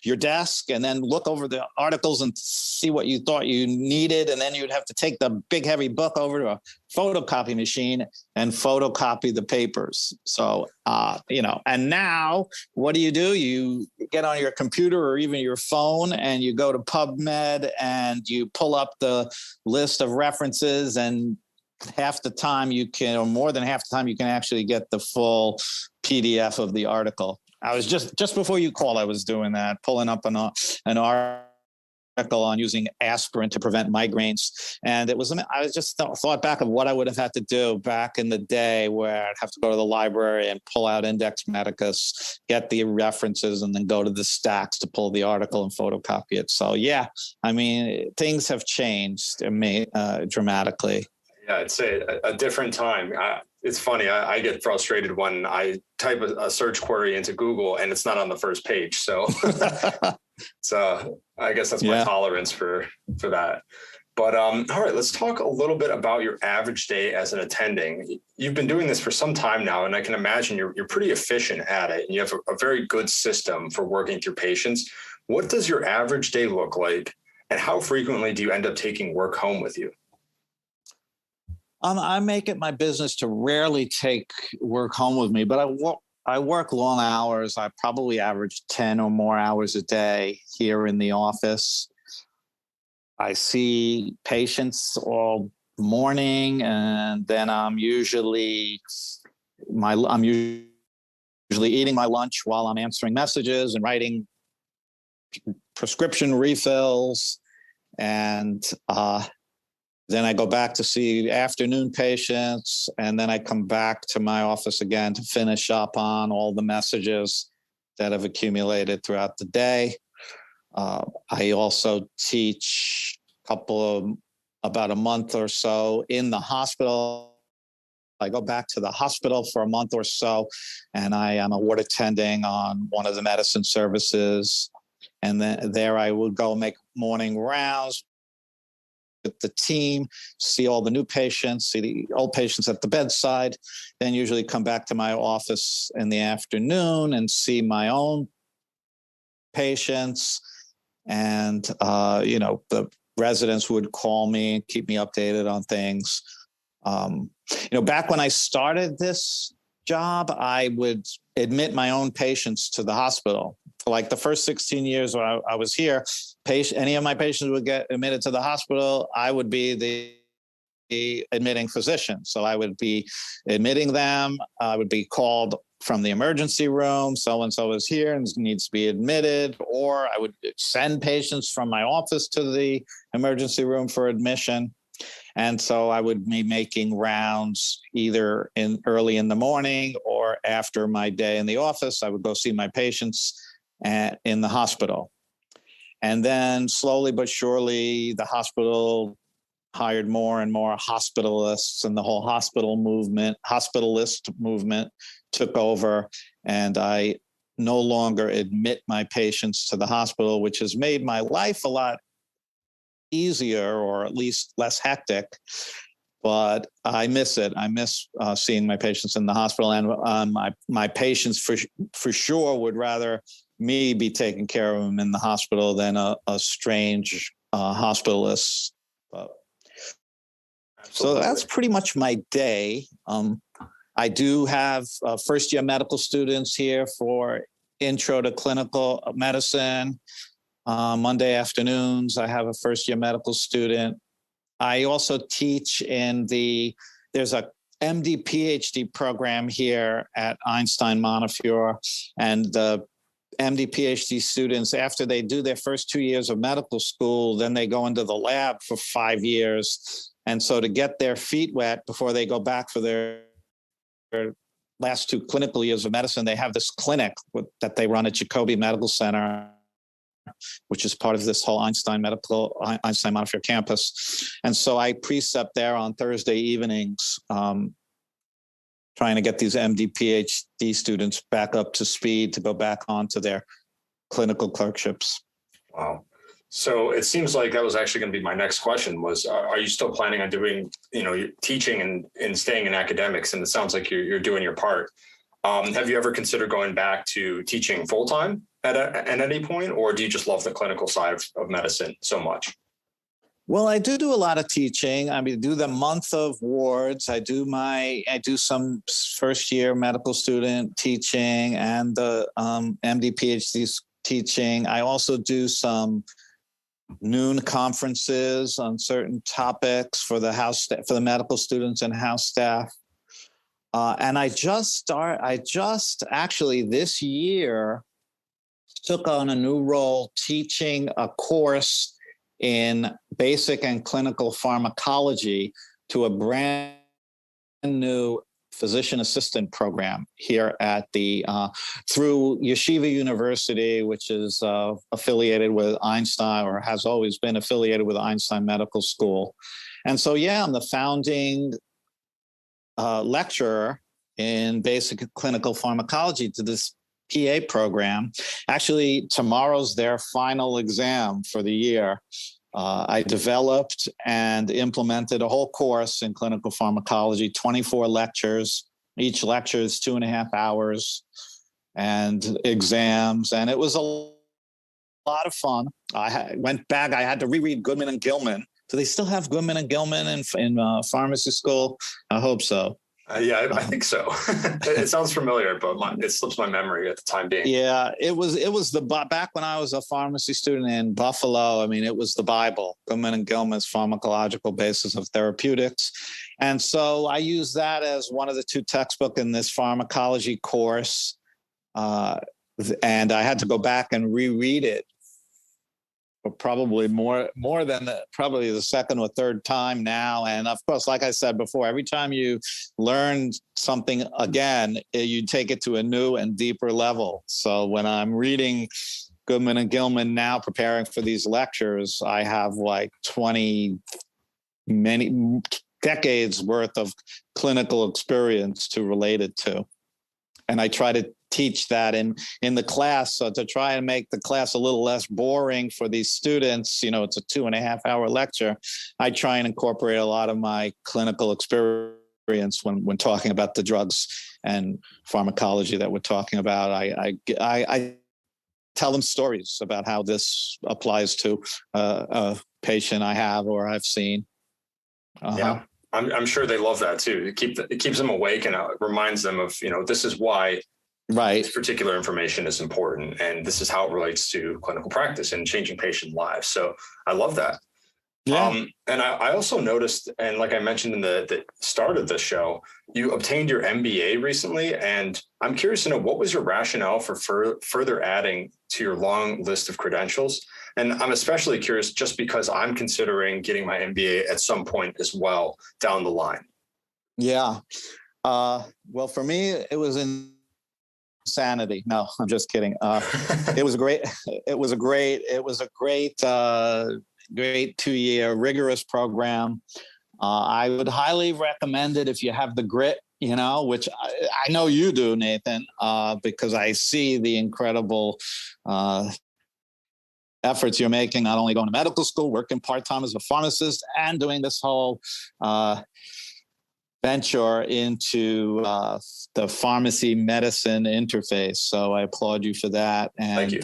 your desk, and then look over the articles and see what you thought you needed. And then you'd have to take the big, heavy book over to a photocopy machine and photocopy the papers. So, and now what do? You get on your computer or even your phone, and you go to PubMed and you pull up the list of references, and half the time you can, or more than half the time, you can actually get the full PDF of the article. I was just before you called, I was doing that, pulling up an article on using aspirin to prevent migraines. And I was just thought back of what I would have had to do back in the day, where I'd have to go to the library and pull out Index Medicus, get the references, and then go to the stacks to pull the article and photocopy it. So yeah, things have changed dramatically. Yeah, I'd say a different time. it's funny. I get frustrated when I type a search query into Google and it's not on the first page. So, so I guess that's my tolerance for that. But all right, let's talk a little bit about your average day as an attending. You've been doing this for some time now, and I can imagine you're pretty efficient at it, and you have a very good system for working through patients. What does your average day look like, and how frequently do you end up taking work home with you? I make it my business to rarely take work home with me, but I work long hours. I probably average 10 or more hours a day here in the office. I see patients all morning, and then I'm usually eating my lunch while I'm answering messages and writing prescription refills, and then I go back to see afternoon patients, and then I come back to my office again to finish up on all the messages that have accumulated throughout the day. I also teach about a month or so in the hospital. I go back to the hospital for a month or so, and I am a ward attending on one of the medicine services. And then there I would go make morning rounds with the team, see all the new patients, see the old patients at the bedside, then usually come back to my office in the afternoon and see my own patients. And, the residents would call me and keep me updated on things. Back when I started this job, I would admit my own patients to the hospital. For like the first 16 years when I was here, any of my patients would get admitted to the hospital, I would be the admitting physician. So I would be admitting them. I would be called from the emergency room. So-and-so is here and needs to be admitted. Or I would send patients from my office to the emergency room for admission. And so I would be making rounds either early in the morning or after my day in the office. I would go see my patients in the hospital. And then slowly but surely, the hospital hired more and more hospitalists, and the whole hospitalist movement took over. And I no longer admit my patients to the hospital, which has made my life a lot easier, or at least less hectic. But I miss it. I miss seeing my patients in the hospital, and my patients for sure would rather me be taking care of them in the hospital than a strange hospitalist. So that's pretty much my day. I do have first-year medical students here for intro to clinical medicine. Monday afternoons, I have a first-year medical student. I also teach there's a MD PhD program here at Einstein Montefiore, and the MD PhD students, after they do their first 2 years of medical school, then they go into the lab for 5 years. And so to get their feet wet before they go back for their last 2 clinical years of medicine, they have this clinic that they run at Jacobi Medical Center, which is part of this whole Einstein Montefiore campus. And so I precept there on Thursday evenings, trying to get these MD PhD students back up to speed to go back onto their clinical clerkships. Wow. So it seems like that was actually going to be my next question was, are you still planning on doing, teaching and staying in academics? And it sounds like you're doing your part. Have you ever considered going back to teaching full-time at any point, or do you just love the clinical side of medicine so much? Well, I do a lot of teaching. I do the month of wards. I do some first year medical student teaching and the MD PhD teaching. I also do some noon conferences on certain topics for the medical students and house staff. And I just actually this year took on a new role teaching a course in basic and clinical pharmacology to a brand new physician assistant program here at through Yeshiva University, which is affiliated with Einstein, or has always been affiliated with Einstein Medical School. And so, I'm the founding lecturer in basic clinical pharmacology to this PA program. Actually, tomorrow's their final exam for the year. I developed and implemented a whole course in clinical pharmacology, 24 lectures. Each lecture is 2.5 hours and exams. And it was a lot of fun. Went back, I had to reread Goodman and Gilman. Do they still have Goodman and Gilman in pharmacy school? I hope so. Yeah, I think so. It sounds familiar, but it slips my memory at the time being. Yeah, it was back when I was a pharmacy student in Buffalo. I mean, it was the Bible, Goodman and Gilman's Pharmacological Basis of Therapeutics. And so I used that as one of the 2 textbooks in this pharmacology course. And I had to go back and reread it probably more than probably the second or third time now. And of course, like I said before, every time you learn something again, you take it to a new and deeper level. So when I'm reading Goodman and Gilman now, preparing for these lectures, I have like many decades worth of clinical experience to relate it to. And I try to teach that in the class. So to try and make the class a little less boring for these students, it's a 2.5 hour lecture. I try and incorporate a lot of my clinical experience when talking about the drugs and pharmacology that we're talking about. I tell them stories about how this applies to a patient I have or I've seen. Yeah. I'm sure they love that too. It keeps them awake and it reminds them of, this is why this particular information is important. And this is how it relates to clinical practice and changing patient lives. So I love that. Yeah. And I also noticed, and like I mentioned in the start of the show, you obtained your MBA recently. And I'm curious to know, what was your rationale for further adding to your long list of credentials? And I'm especially curious just because I'm considering getting my MBA at some point as well down the line. Yeah. Well, for me, it was insanity. No, I'm just kidding. It was a great 2-year rigorous program. I would highly recommend it if you have the grit, which I know you do, Nathan, because I see the incredible efforts you're making, not only going to medical school, working part-time as a pharmacist, and doing this whole venture into the pharmacy medicine interface. So I applaud you for that. And, thank you.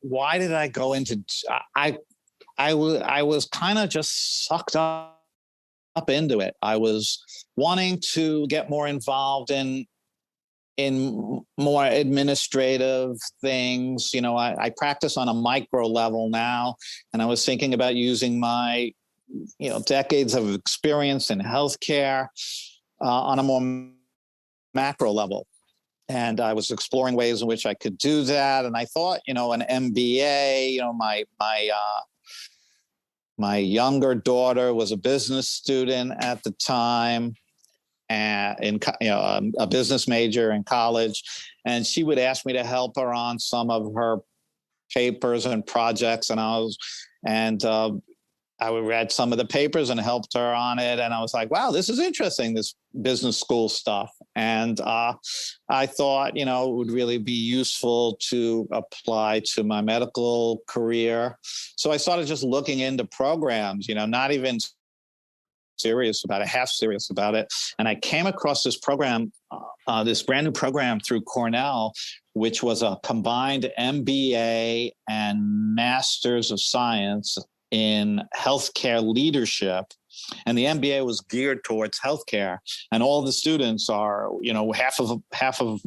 Why did I go into, I was kind of just sucked up into it. I was wanting to get more involved in more administrative things. I practice on a micro level now, and I was thinking about using my, decades of experience in healthcare on a more macro level. And I was exploring ways in which I could do that. And I thought, an MBA, my younger daughter was a business student at the time, and a business major in college. And she would ask me to help her on some of her papers and projects. And I would read some of the papers and helped her on it. And I was like, wow, this is interesting, this business school stuff. And I thought, it would really be useful to apply to my medical career. So I started just looking into programs, not even serious about it, half serious about it. And I came across this program, this brand new program through Cornell, which was a combined MBA and Masters of Science in healthcare leadership. And the MBA was geared towards healthcare. And all the students are, half of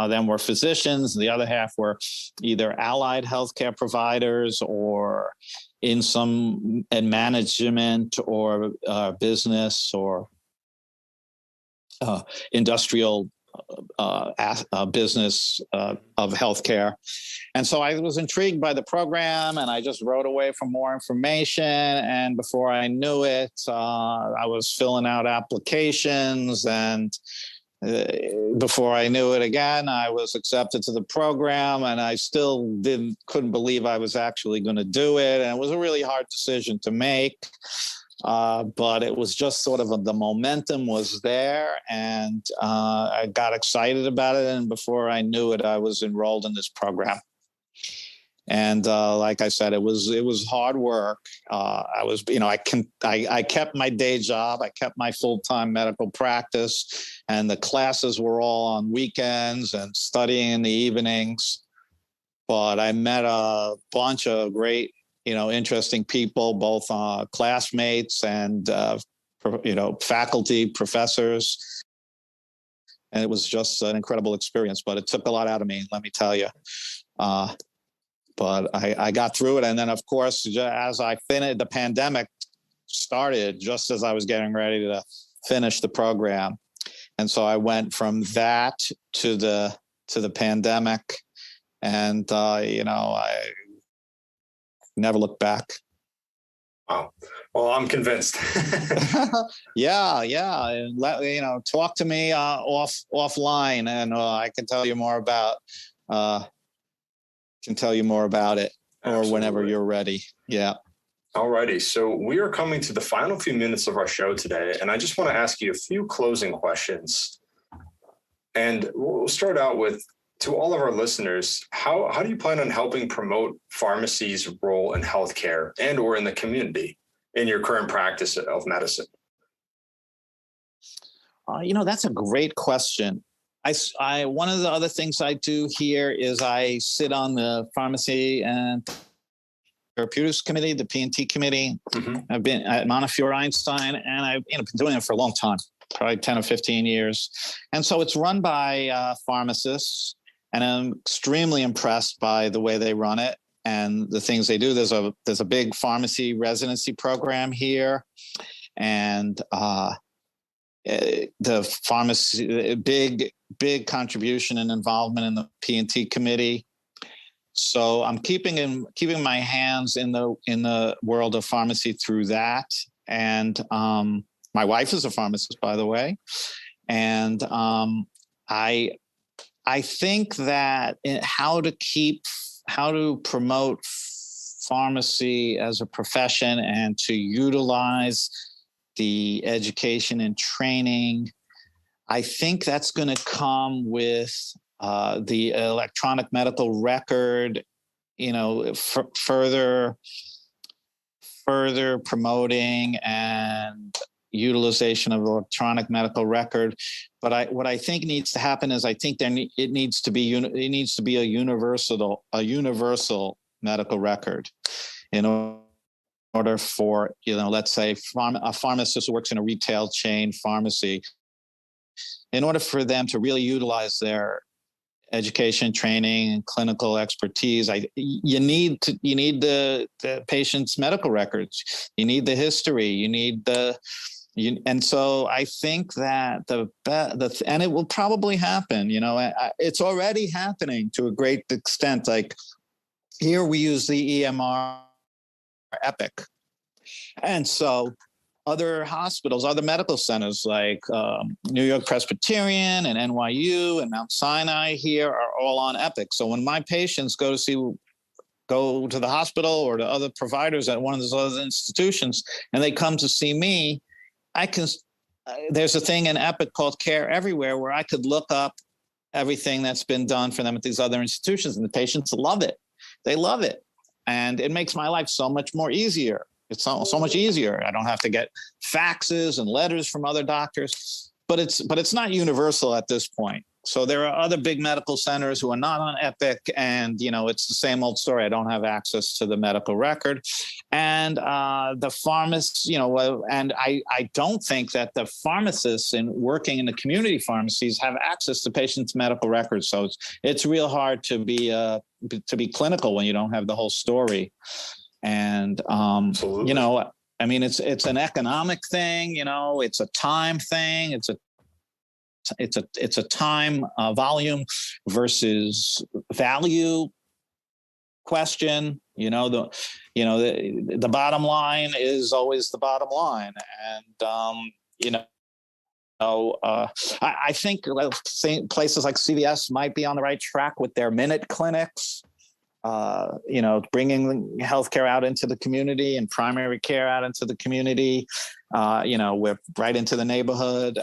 them were physicians. The other half were either allied healthcare providers or in some management or business or industrial business of healthcare. And so I was intrigued by the program, and I just wrote away for more information. And before I knew it, I was filling out applications, and before I knew it again, I was accepted to the program, and I still couldn't believe I was actually going to do it. And it was a really hard decision to make. But it was just sort of the momentum was there, and I got excited about it. And before I knew it, I was enrolled in this program. And like I said, it was hard work. I kept my day job. I kept my full-time medical practice, and the classes were all on weekends and studying in the evenings. But I met a bunch of great, interesting people, both classmates and faculty, professors. And it was just an incredible experience. But it took a lot out of me, let me tell you. But I got through it. And then, of course, as I finished, the pandemic started just as I was getting ready to finish the program. And so I went from that to the pandemic. And, I never looked back. Wow. Well, I'm convinced. Yeah. And talk to me offline, and I can tell you more about it, or Absolutely. Whenever you're ready. Yeah. Alrighty. So we are coming to the final few minutes of our show today, and I just want to ask you a few closing questions. And we'll start out with, to all of our listeners, how do you plan on helping promote pharmacy's role in healthcare and or in the community in your current practice of medicine? That's a great question. I one of the other things I do here is I sit on the Pharmacy and Therapeutics Committee, the P&T Committee. Mm-hmm. I've been at Montefiore Einstein, and I've been doing it for a long time, probably 10 or 15 years. And so it's run by pharmacists, and I'm extremely impressed by the way they run it and the things they do. There's a big pharmacy residency program here, and the pharmacy, big contribution and involvement in the P&T committee. So I'm keeping my hands in the world of pharmacy through that. And my wife is a pharmacist, by the way. And I think that how to promote pharmacy as a profession and to utilize the education and training, I think that's going to come with the electronic medical record, further promoting and utilization of electronic medical record. But what I think needs to happen is I think it needs to be a universal medical record in order for, let's say a pharmacist who works in a retail chain pharmacy, in order for them to really utilize their education, training, and clinical expertise, you need the patient's medical records. You need the history. And so I think that and it will probably happen. It's already happening to a great extent. Like here, we use the EMR Epic, and so other hospitals, other medical centers like New York Presbyterian and NYU and Mount Sinai here are all on Epic. So when my patients go to the hospital or to other providers at one of those other institutions, and they come to see me, there's a thing in Epic called Care Everywhere where I could look up everything that's been done for them at these other institutions, and the patients love it. They love it. And it makes my life so much more easier. It's so much easier. I don't have to get faxes and letters from other doctors, but it's not universal at this point. So there are other big medical centers who are not on Epic, and it's the same old story. I don't have access to the medical record, and the pharmacists, and I don't think that the pharmacists working in the community pharmacies have access to patients' medical records. So it's real hard to be clinical when you don't have the whole story. And I mean, it's an economic thing, it's a time thing, it's a time volume versus value question. The bottom line is always the bottom line, and I think places like CVS might be on the right track with their minute clinics. bringing healthcare out into the community and primary care out into the community. We're right into the neighborhood.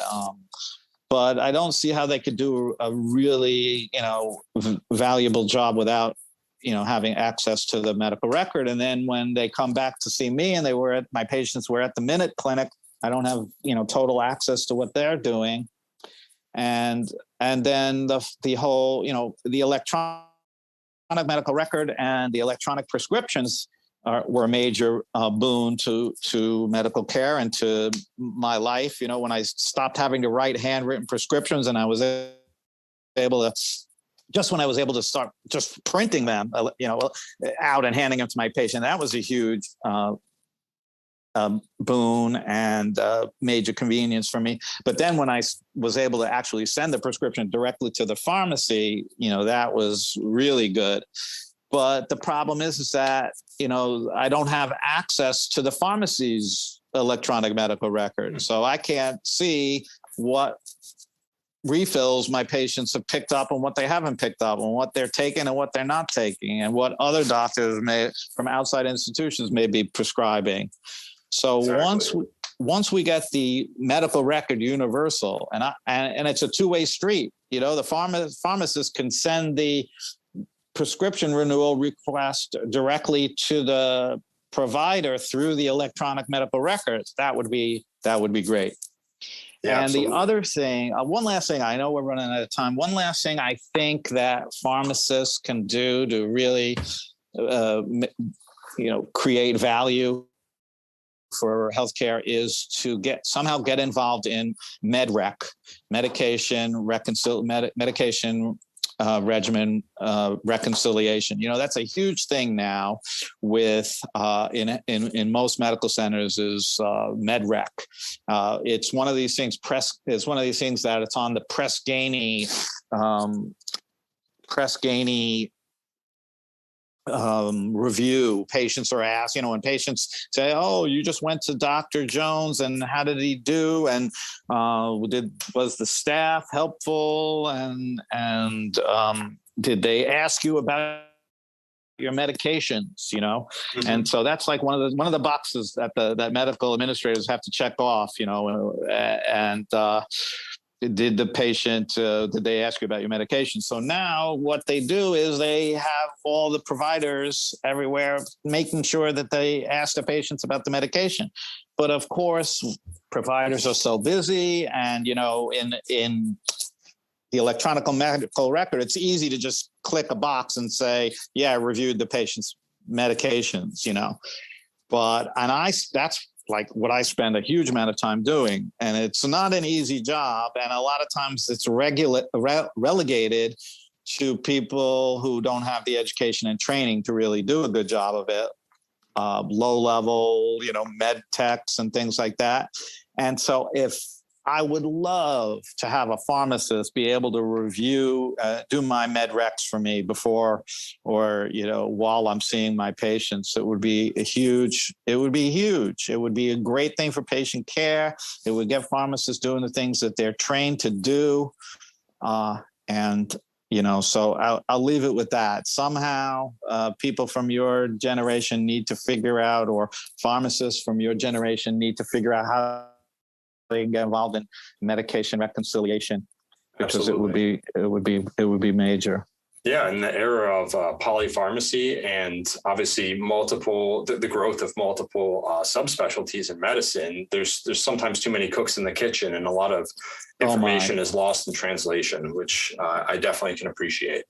But I don't see how they could do a really, valuable job without, having access to the medical record. And then when they come back to see me and my patients were at the Minute Clinic, I don't have, total access to what they're doing. And then the whole, the electronic medical record and the electronic prescriptions were a major boon to medical care and to my life. When I stopped having to write handwritten prescriptions and I was able to start just printing them, out and handing them to my patient, that was a huge boon and major convenience for me. But then when I was able to actually send the prescription directly to the pharmacy, that was really good. But the problem is that, I don't have access to the pharmacy's electronic medical record. So I can't see what refills my patients have picked up and what they haven't picked up and what they're taking and what they're not taking and what other doctors from outside institutions may be prescribing. So exactly. Once we get the medical record universal, and it's a two-way street, the pharmacist can send the prescription renewal request directly to the provider through the electronic medical records. That would be great. Yeah, and absolutely. The other thing, one last thing, I know we're running out of time. One last thing I think that pharmacists can do to really, create value for healthcare is to somehow get involved in medication regimen reconciliation. That's a huge thing now with in most medical centers is MedRec. It's one of these things. It's one of these things that it's on the Press Ganey review. Patients are asked, when patients say, "Oh, you just went to Dr. Jones, and how did he do? And was the staff helpful? And did they ask you about your medications?" Mm-hmm. And so that's like one of the boxes that medical administrators have to check off. Did the patient, did they ask you about your medication? So now what they do is they have all the providers everywhere making sure that they ask the patients about the medication. But of course, providers are so busy, and, in the electronic medical record, it's easy to just click a box and say, yeah, I reviewed the patient's medications, that's like what I spend a huge amount of time doing. And it's not an easy job. And a lot of times it's relegated to people who don't have the education and training to really do a good job of it. Low level, med techs and things like that. And so I would love to have a pharmacist be able to review, do my med recs for me before, or, while I'm seeing my patients. It would be huge. It would be a great thing for patient care. It would get pharmacists doing the things that they're trained to do. So I'll leave it with that. Somehow people from your generation need to figure out, or pharmacists from your generation need to figure out how they get involved in medication reconciliation, because Absolutely. it would be major. Yeah, in the era of polypharmacy and obviously the growth of multiple subspecialties in medicine, there's sometimes too many cooks in the kitchen, and a lot of information is lost in translation, which I definitely can appreciate.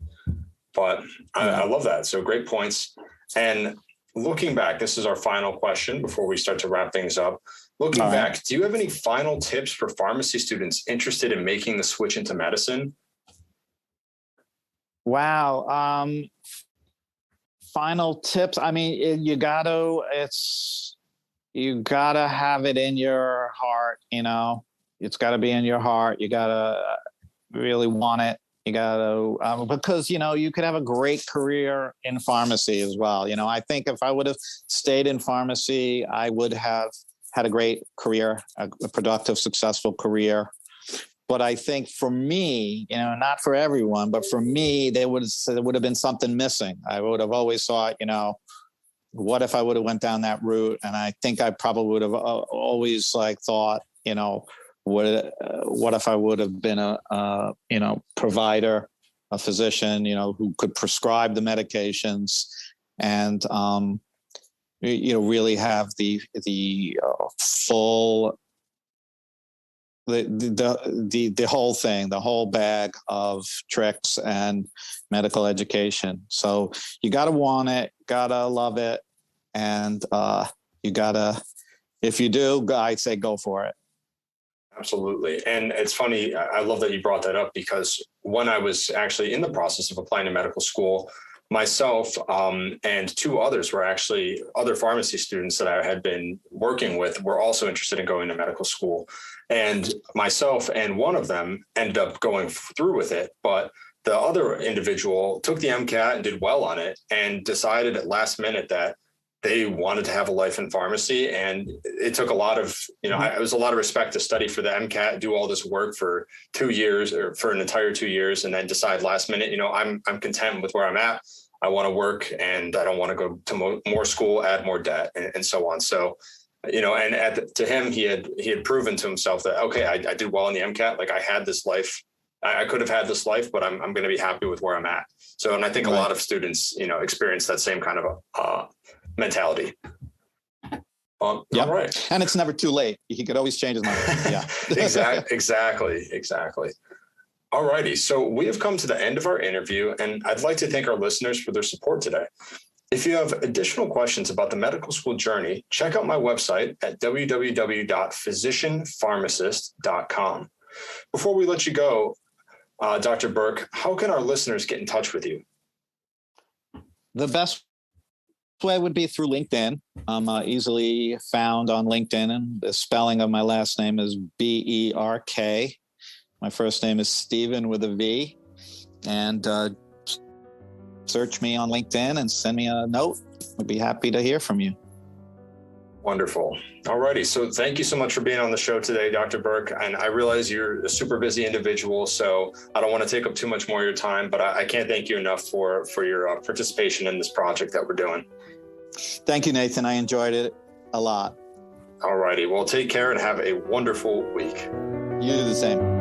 But I love that. So great points. And looking back, this is our final question before we start to wrap things up. Looking back, do you have any final tips for pharmacy students interested in making the switch into medicine? Wow. Final tips. I mean, you gotta have it in your heart, it's gotta be in your heart. You gotta really want it. You gotta, because, you could have a great career in pharmacy as well. I think if I would have stayed in pharmacy, I would have had a great career, a productive, successful career. But I think for me, not for everyone, but for me, there would have been something missing. I would have always thought, what if I would have went down that route? And I think I probably would have always thought, what if I would have been a provider, a physician, who could prescribe the medications and, really have the full, the whole thing, the whole bag of tricks and medical education. So you got to want it, got to love it. And you got to, if you do, I'd say go for it. Absolutely. And it's funny, I love that you brought that up, because when I was actually in the process of applying to medical school, myself and two others were actually other pharmacy students that I had been working with were also interested in going to medical school. And myself and one of them ended up going through with it. But the other individual took the MCAT and did well on it and decided at last minute that they wanted to have a life in pharmacy. And it took a lot of, it was a lot of respect to study for the MCAT, do all this work for 2 years or for an entire 2 years, and then decide last minute, I'm content with where I'm at. I want to work and I don't want to go to more school, add more debt and so on. So, and to him, he had proven to himself that, okay, I did well in the MCAT. Like I had this life. I could have had this life, but I'm going to be happy with where I'm at. So, and I think a lot of students, experience that same kind of mentality. Yeah. All right. And it's never too late. He could always change his mind. Yeah. Exactly. All righty. So we have come to the end of our interview, and I'd like to thank our listeners for their support today. If you have additional questions about the medical school journey, check out my website at www.physicianpharmacist.com. Before we let you go, Dr. Berk, how can our listeners get in touch with you? The best way would be through LinkedIn. I'm easily found on LinkedIn, and the spelling of my last name is Berk. My first name is Stephen with a V, and search me on LinkedIn and send me a note. I'd be happy to hear from you. Wonderful. All righty. So thank you so much for being on the show today, Dr. Berk. And I realize you're a super busy individual, so I don't want to take up too much more of your time, but I can't thank you enough for your participation in this project that we're doing. Thank you, Nathan. I enjoyed it a lot. All righty. Well, take care and have a wonderful week. You do the same.